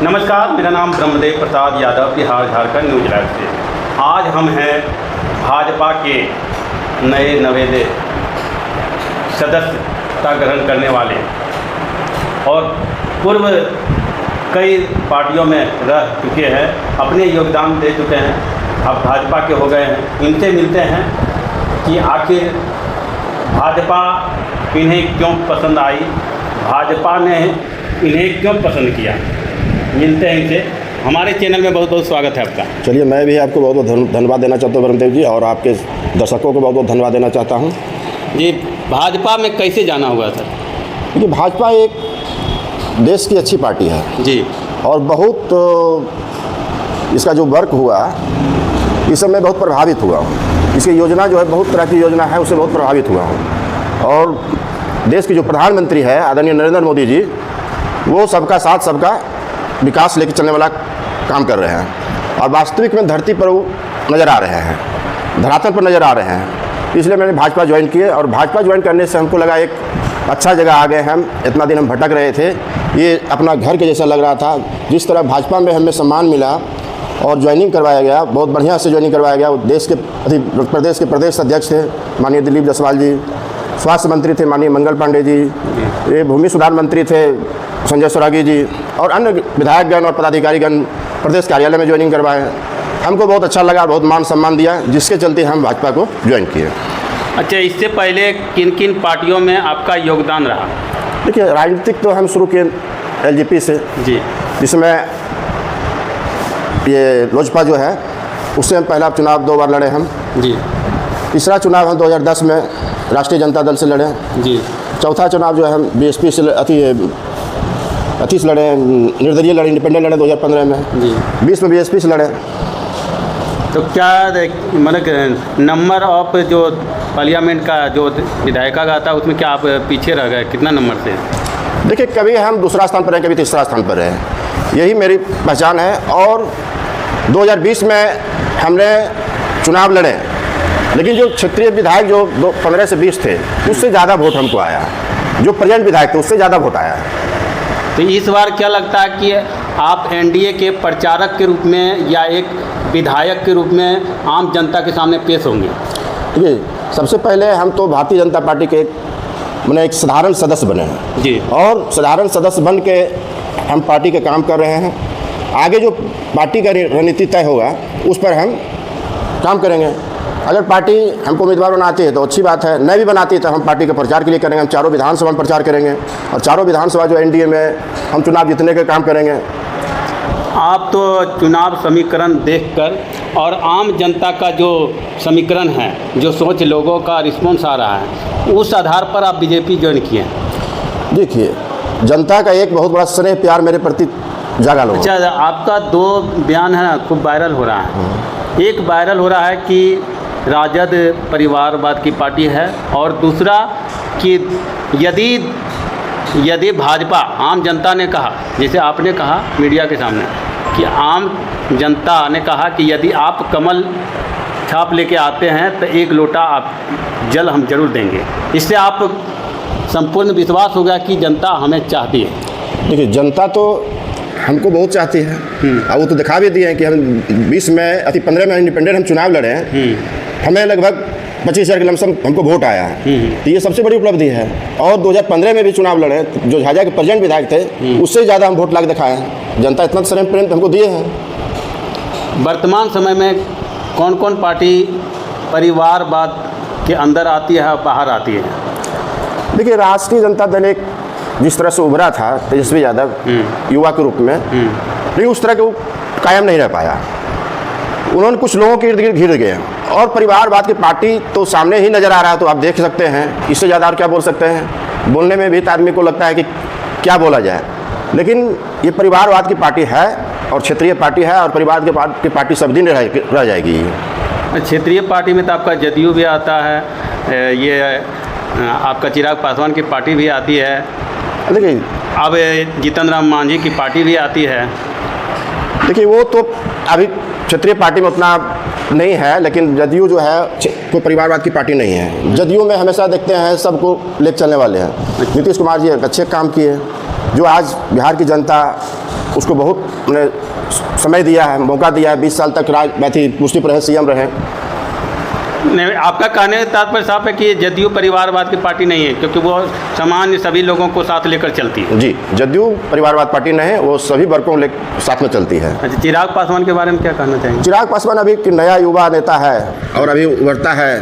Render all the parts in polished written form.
नमस्कार, मेरा नाम ब्रह्मदेव प्रसाद यादव, बिहार झारखंड न्यूज लाइव से। आज हम हैं भाजपा के नए नवेले सदस्यता ग्रहण करने वाले और पूर्व कई पार्टियों में रह चुके हैं, अपने योगदान दे चुके हैं, अब भाजपा के हो गए हैं। इनसे मिलते हैं कि आखिर भाजपा इन्हें क्यों पसंद आई, भाजपा ने इन्हें क्यों पसंद किया। मिलते हैं इनसे। हमारे चैनल में बहुत बहुत स्वागत है आपका। चलिए, मैं भी आपको बहुत बहुत धन्यवाद देना चाहता हूँ ब्रह्मदेव जी, और आपके दर्शकों को बहुत बहुत धन्यवाद देना चाहता हूँ जी। भाजपा में कैसे जाना हुआ सर? क्योंकि भाजपा एक देश की अच्छी पार्टी है जी, और बहुत इसका जो वर्क हुआ इससे मैं बहुत प्रभावित हुआ हूँ। इसकी योजना जो है, बहुत तरह की योजना है, उससे बहुत प्रभावित हुआ हूँ। और देश के जो प्रधानमंत्री है आदरणीय नरेंद्र मोदी जी, वो सबका साथ सबका विकास लेकर चलने वाला काम कर रहे हैं और वास्तविक में धरती पर वो नज़र आ रहे हैं, धरातल पर नज़र आ रहे हैं। इसलिए मैंने भाजपा ज्वाइन किए और भाजपा ज्वाइन करने से हमको लगा एक अच्छा जगह आ गए। हम इतना दिन हम भटक रहे थे, ये अपना घर के जैसा लग रहा था। जिस तरह भाजपा में हमें सम्मान मिला और ज्वाइनिंग करवाया गया, बहुत बढ़िया से ज्वाइनिंग करवाया गया। देश के प्रदेश के प्रदेश अध्यक्ष थे माननीय दिलीप जायसवाल जी, स्वास्थ्य मंत्री थे माननीय मंगल पांडे जी, ये भूमि सुधार मंत्री थे संजय सौरागी जी, और अन्य विधायकगण और पदाधिकारीगण प्रदेश कार्यालय में ज्वाइनिंग करवाए। हमको बहुत अच्छा लगा, बहुत मान सम्मान दिया, जिसके चलते हम भाजपा को ज्वाइन किए। अच्छा, इससे पहले किन किन पार्टियों में आपका योगदान रहा? देखिए, राजनीतिक तो हम शुरू किए एलजेपी से जी, जिसमें ये लोजपा जो है उससे हम पहला चुनाव 2 बार लड़े हम जी। तीसरा चुनाव हम 2010 में राष्ट्रीय जनता दल से लड़े जी। चौथा चुनाव जो है हम बीएसपी से अति से लड़े, निर्दलीय लड़े, इंडिपेंडेंट लड़े 2015 में जी। 20 में बीएसपी से लड़े। तो क्या मतलब नंबर ऑफ जो पार्लियामेंट का जो विधायिका का था उसमें क्या आप पीछे रह गए, कितना नंबर से? देखिए, कभी हम दूसरा स्थान पर रहे, कभी तीसरा स्थान पर रहे, यही मेरी पहचान है। और 2020 में हमने चुनाव लड़े, लेकिन जो क्षेत्रीय विधायक जो 15 से 20 थे उससे ज़्यादा वोट हमको आया, जो प्रेजेंट विधायक थे उससे ज़्यादा वोट आया। तो इस बार क्या लगता है कि आप एनडीए के प्रचारक के रूप में या एक विधायक के रूप में आम जनता के सामने पेश होंगे? देखिए, सबसे पहले हम तो भारतीय जनता पार्टी के एक साधारण सदस्य बने हैं जी, और साधारण सदस्य बन के हम पार्टी का काम कर रहे हैं। आगे जो पार्टी का रणनीति तय होगा उस पर हम काम करेंगे। अगर पार्टी हमको उम्मीदवार बनाती है तो अच्छी बात है, नहीं भी बनाती है तो हम पार्टी के प्रचार के लिए करेंगे। हम चारों विधानसभा में प्रचार करेंगे और चारों विधानसभा जो एनडीए में हम चुनाव जीतने का काम करेंगे। आप तो चुनाव समीकरण देखकर और आम जनता का जो समीकरण है, जो सोच लोगों का रिस्पॉन्स आ रहा है, उस आधार पर आप बीजेपी ज्वाइन किए? देखिए, जनता का एक बहुत बड़ा स्नेह प्यार मेरे प्रति जागा लोगों। अच्छा, आपका 2 बयान है खूब वायरल हो रहा है। एक वायरल हो रहा है कि राजद परिवारवाद की पार्टी है, और दूसरा कि यदि भाजपा, आम जनता ने कहा, जैसे आपने कहा मीडिया के सामने कि आम जनता ने कहा कि यदि आप कमल छाप लेके आते हैं तो 1 लोटा आप जल हम जरूर देंगे। इससे आप संपूर्ण विश्वास होगा कि जनता हमें चाहती है। देखिए, जनता तो हमको बहुत चाहती है और वो तो दिखा भी दिए हैं कि हम 20 में 15 में इंडिपेंडेंट हम चुनाव लड़े हैं, हमें लगभग 25,000 के लमसम हमको वोट आया है। तो ये सबसे बड़ी उपलब्धि है। और 2015 में भी चुनाव लड़े, जो झाझा के प्रेजेंट विधायक थे उससे ज़्यादा हम वोट लाके दिखाए हैं। जनता इतना स्नेह प्रेम हमको दिए हैं। वर्तमान समय में कौन कौन पार्टी परिवारवाद के अंदर आती है और बाहर आती है? देखिए, राष्ट्रीय जनता दल एक जिस तरह से उभरा था तेजस्वी यादव युवा के रूप में, लेकिन उस तरह के वो कायम नहीं रह पाया। उन्होंने कुछ लोगों के इर्द गिर्द घिर गए और परिवारवाद की पार्टी तो सामने ही नज़र आ रहा है, तो आप देख सकते हैं। इससे ज़्यादा और क्या बोल सकते हैं? बोलने में भी आदमी को लगता है कि क्या बोला जाए, लेकिन ये परिवारवाद की पार्टी है और क्षेत्रीय पार्टी है, और परिवार की पार्टी सब दिन रह जाएगी। क्षेत्रीय पार्टी में तो आपका जदयू भी आता है, ये आपका चिराग पासवान की पार्टी भी आती है, देखिए अब जीतन राम मांझी की पार्टी भी आती है। देखिए, वो तो अभी क्षेत्रीय पार्टी में उतना नहीं है, लेकिन जदयू जो है कोई परिवारवाद की पार्टी नहीं है। जदयू में हमेशा देखते हैं सबको ले चलने वाले हैं। नीतीश कुमार जी एक अच्छे काम किए, जो आज बिहार की जनता उसको बहुत ने समय दिया है, मौका दिया है, 20 साल तक मुस्लिम रहे, सीएम रहे। नहीं, आपका कहने का तात्पर्य साफ है कि जदयू परिवारवाद की पार्टी नहीं है, क्योंकि वो सामान्य सभी लोगों को साथ लेकर चलती है। जी, जदयू परिवारवाद पार्टी नहीं है, वो सभी वर्गों को साथ में चलती है। अच्छा, चिराग पासवान के बारे में क्या कहना चाहेंगे? चिराग पासवान अभी नया युवा नेता है और अभी उभरता है,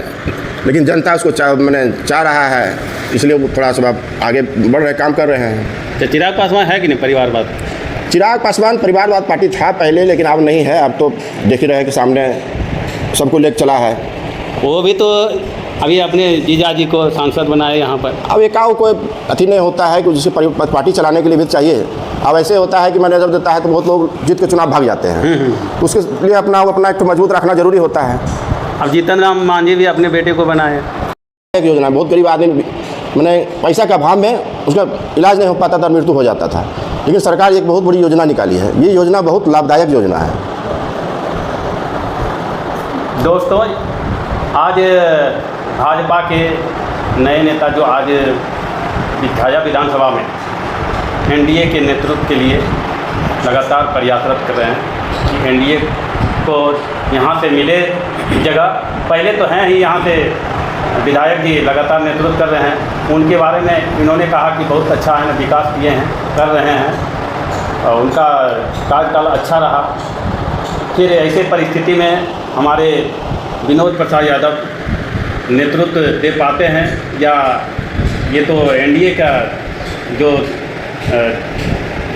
लेकिन जनता उसको चाह रहा है, इसलिए वो थोड़ा सा आगे बढ़ रहे, काम कर रहे हैं। तो चिराग पासवान है कि नहीं परिवारवाद? चिराग पासवान परिवारवाद पार्टी था पहले, लेकिन अब नहीं है। अब तो देख ही रहे हैं कि सामने सबको लेकर चला है। वो भी तो अभी अपने जीजा जी को सांसद बनाए यहाँ पर। अब एकाओ कोई अति नहीं होता है कि जिसे पार्टी चलाने के लिए भी चाहिए। अब ऐसे होता है कि मैनेजर देता है तो बहुत लोग जीत के चुनाव भाग जाते हैं, तो उसके लिए अपना एक मजबूत रखना जरूरी होता है। अब जीतन राम मांझी भी अपने बेटे को बनाए। एक योजना, बहुत गरीब आदमी मैंने पैसा का अभाव में उसका इलाज नहीं हो पाता था, मृत्यु हो जाता था, लेकिन सरकार एक बहुत बड़ी योजना निकाली है। ये योजना बहुत लाभदायक योजना है। दोस्तों, आज भाजपा के नए नेता जो आज झाझा विधानसभा में एनडीए के नेतृत्व के लिए लगातार प्रयासरत कर रहे हैं कि एनडीए को यहाँ से मिले जगह। पहले तो हैं ही यहाँ से विधायक जी लगातार नेतृत्व कर रहे हैं, उनके बारे में इन्होंने कहा कि बहुत अच्छा है, विकास किए हैं, कर रहे हैं और उनका कार्यकाल अच्छा रहा। फिर ऐसे परिस्थिति में हमारे विनोद प्रसाद यादव नेतृत्व दे पाते हैं या ये तो एनडीए का जो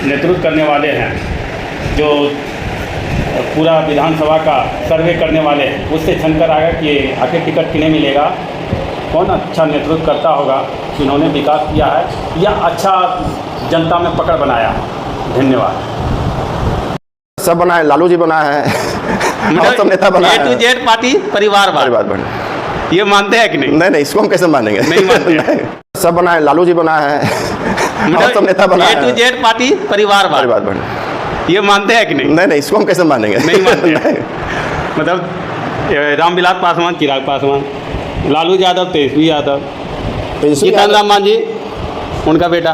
नेतृत्व करने वाले हैं, जो पूरा विधानसभा का सर्वे करने वाले हैं, उससे छनकर आएगा कि आखिर टिकट किन्हें मिलेगा, कौन अच्छा नेतृत्व करता होगा, इन्होंने विकास किया है या अच्छा जनता में पकड़ बनाया है। धन्यवाद। सब बनाए, लालू जी बनाए हैं और सब नेता बनाए हैं। A to Z पार्टी परिवारवाद बने, ये मानते हैं कि नहीं? नहीं, इसको हम कैसे मानेंगे? नहीं मानते। सब बनाए, लालू जी बनाए हैं और सब नेता बनाए हैं। A to Z पार्टी परिवारवाद बने, ये मानते हैं कि नहीं? नहीं, इसको हम कैसे मानेंगे? नहीं मानते। मतलब रामविलास पासवान, चिराग पासवान, लालू यादव, तेजस्वी यादव, जीतन राम मांझी उनका बेटा।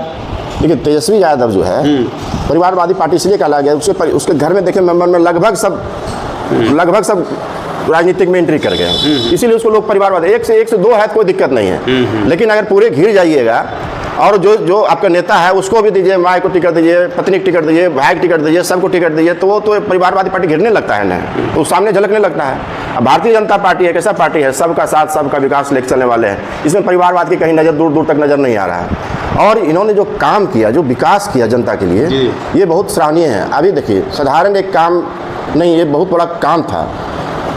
देखिए, तेजस्वी यादव जो है परिवारवादी पार्टी इसलिए कहला गया, उसके घर में देखे मेंबर में लगभग सब राजनीतिक में एंट्री कर गए, इसीलिए उसको लोग परिवारवादी। एक से दो है, कोई दिक्कत नहीं है, लेकिन अगर पूरे घिर जाइएगा और जो आपका नेता है उसको भी दीजिए, माँ को टिकट दीजिए, पत्नी को टिकट दीजिए, भाई को टिकट दीजिए, सबको टिकट दीजिए, तो वो तो परिवारवादी पार्टी घिरने लगता है ना, तो सामने झलकने लगता है। अब भारतीय जनता पार्टी एक ऐसा पार्टी है, सबका साथ सबका विकास लेकर चलने वाले हैं, इसमें परिवारवाद की कहीं नज़र दूर तक नज़र नहीं आ रहा है। और इन्होंने जो काम किया, जो विकास किया जनता के लिए, ये बहुत सराहनीय है। अभी देखिए, साधारण एक काम नहीं, ये बहुत बड़ा काम था।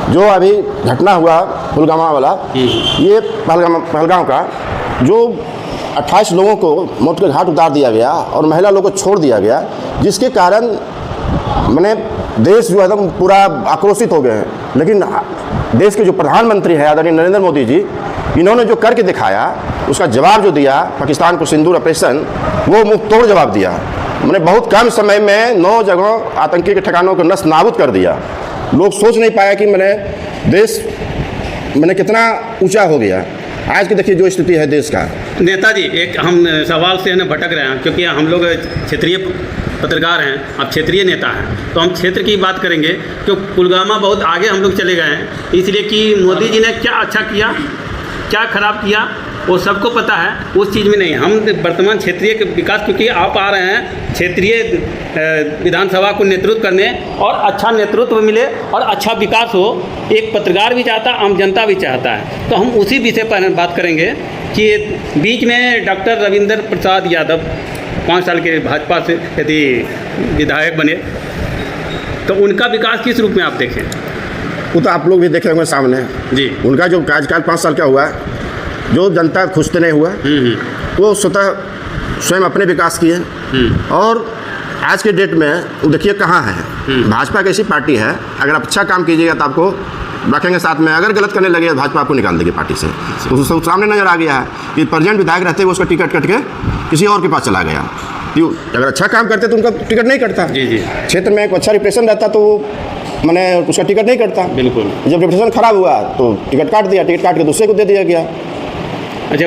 जो अभी घटना हुआ पुलवामा वाला, ये पहलगाम का, जो 28 लोगों को मौत के घाट उतार दिया गया और महिला लोगों को छोड़ दिया गया, जिसके कारण मैंने देश जो एकदम पूरा आक्रोशित हो गए हैं। लेकिन देश के जो प्रधानमंत्री हैं आदरणीय नरेंद्र मोदी जी, इन्होंने जो करके दिखाया, उसका जवाब जो दिया पाकिस्तान को सिंदूर ऑपरेशन, वो मुंह तोड़ जवाब दिया। मैंने बहुत कम समय में 9 जगह आतंकी के ठिकानों को नष्ट नाबूद कर दिया। लोग सोच नहीं पाया कि देश कितना ऊंचा हो गया। आज की देखिए जो स्थिति है देश का। नेताजी, एक हम सवाल से भटक रहे हैं, क्योंकि हम लोग क्षेत्रीय पत्रकार हैं, आप क्षेत्रीय नेता हैं, तो हम क्षेत्र की बात करेंगे। क्योंकि पुलवामा बहुत आगे हम लोग चले गए हैं, इसलिए कि मोदी जी ने क्या अच्छा किया, क्या खराब किया, वो सबको पता है, उस चीज़ में नहीं। हम वर्तमान क्षेत्रीय विकास, क्योंकि आप आ रहे हैं क्षेत्रीय विधानसभा को नेतृत्व करने, और अच्छा नेतृत्व मिले और अच्छा विकास हो, एक पत्रकार भी चाहता है, आम जनता भी चाहता है। तो हम उसी विषय पर बात करेंगे कि बीच में डॉक्टर रविंद्र प्रसाद यादव 5 साल के भाजपा से यदि विधायक बने, तो उनका विकास किस रूप में आप देखें? वो तो आप लोग भी देखे होंगे सामने जी। उनका जो कार्यकाल 5 साल का हुआ, जो जनता खुश तो नहीं हुआ, वो स्वतः स्वयं अपने विकास किए। और आज के डेट में वो देखिए कहाँ है। भाजपा एक ऐसी पार्टी है, अगर आप अच्छा काम कीजिएगा तो आपको रखेंगे साथ में, अगर गलत करने लगे भाजपा आपको निकाल देगी पार्टी से। तो उसको सामने नजर आ गया है कि प्रेजेंट विधायक रहते हुए उसका टिकट कट के किसी और के पास चला गया। अगर अच्छा काम करते तो उनका टिकट नहीं कटता। जी जी। क्षेत्र में एक अच्छा रिप्रेजेंटेशन रहता तो उसका टिकट नहीं कटता। बिल्कुल। जब रिप्रेजेंटेशन खराब हुआ तो टिकट काट दिया, टिकट काट के दूसरे को दे दिया गया। अच्छा,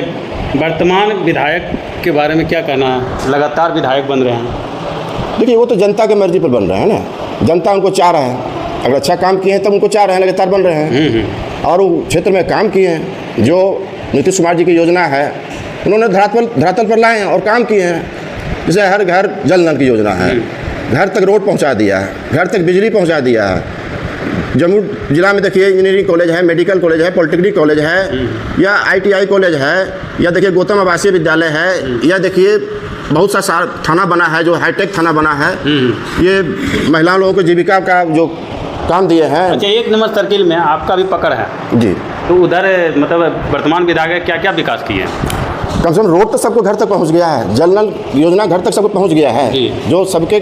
वर्तमान विधायक के बारे में क्या कहना है? लगातार विधायक बन रहे हैं। देखिए, वो तो जनता की मर्जी पर बन रहे हैं ना। जनता उनको चाह रहे हैं, अगर अच्छा काम किए हैं तब उनको चाह रहे हैं, लगातार बन रहे हैं। और वो क्षेत्र में काम किए हैं, जो नीतीश कुमार जी की योजना है उन्होंने धरातल पर लाए हैं और काम किए हैं। जैसे हर घर जल नल की योजना है, घर तक रोड पहुंचा दिया है, घर तक बिजली पहुंचा दिया है। जम्मू जिला में देखिए इंजीनियरिंग कॉलेज है, मेडिकल कॉलेज है, पॉलिटेक्निक कॉलेज है, या ITI कॉलेज है, या देखिए गौतम आवासीय विद्यालय है, या देखिए बहुत सा थाना बना है जो हाईटेक थाना बना है। ये महिला लोगों को जीविका का जो काम दिए हैं। अच्छा, 1 नंबर सर्किल में आपका भी पकड़ है जी, तो उधर मतलब वर्तमान विधायक क्या क्या विकास किए हैं? कम से कम रोड तो सबको घर तक पहुंच गया है, जल नल योजना घर तक सबको पहुंच गया है, जो सबके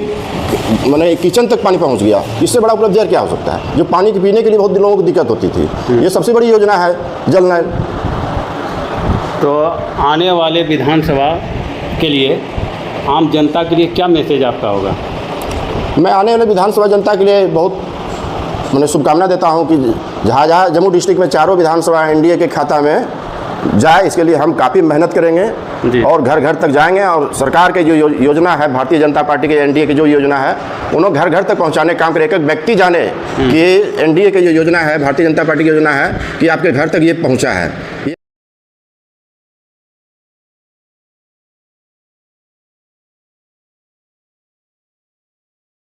माने किचन तक पानी पहुंच गया। इससे बड़ा उपलब्धि क्या हो सकता है? जो पानी के पीने के लिए बहुत लोगों को दिक्कत होती थी, ये सबसे बड़ी योजना है जल नल। तो आने वाले विधानसभा के लिए आम जनता के लिए क्या मैसेज आपका होगा? मैं आने वाले विधानसभा जनता के लिए बहुत मैंने शुभकामना देता हूं कि जहाँ जम्मू डिस्ट्रिक्ट में चारों विधानसभा NDA के खाता में जाए, इसके लिए हम काफ़ी मेहनत करेंगे और घर घर तक जाएंगे। और सरकार के जो योजना है, भारतीय जनता पार्टी के NDA की जो योजना है, उन्होंने घर घर तक पहुंचाने का काम करें। एक व्यक्ति जाने कि NDA की जो योजना है, भारतीय जनता पार्टी की योजना है, कि आपके घर तक ये पहुंचा है।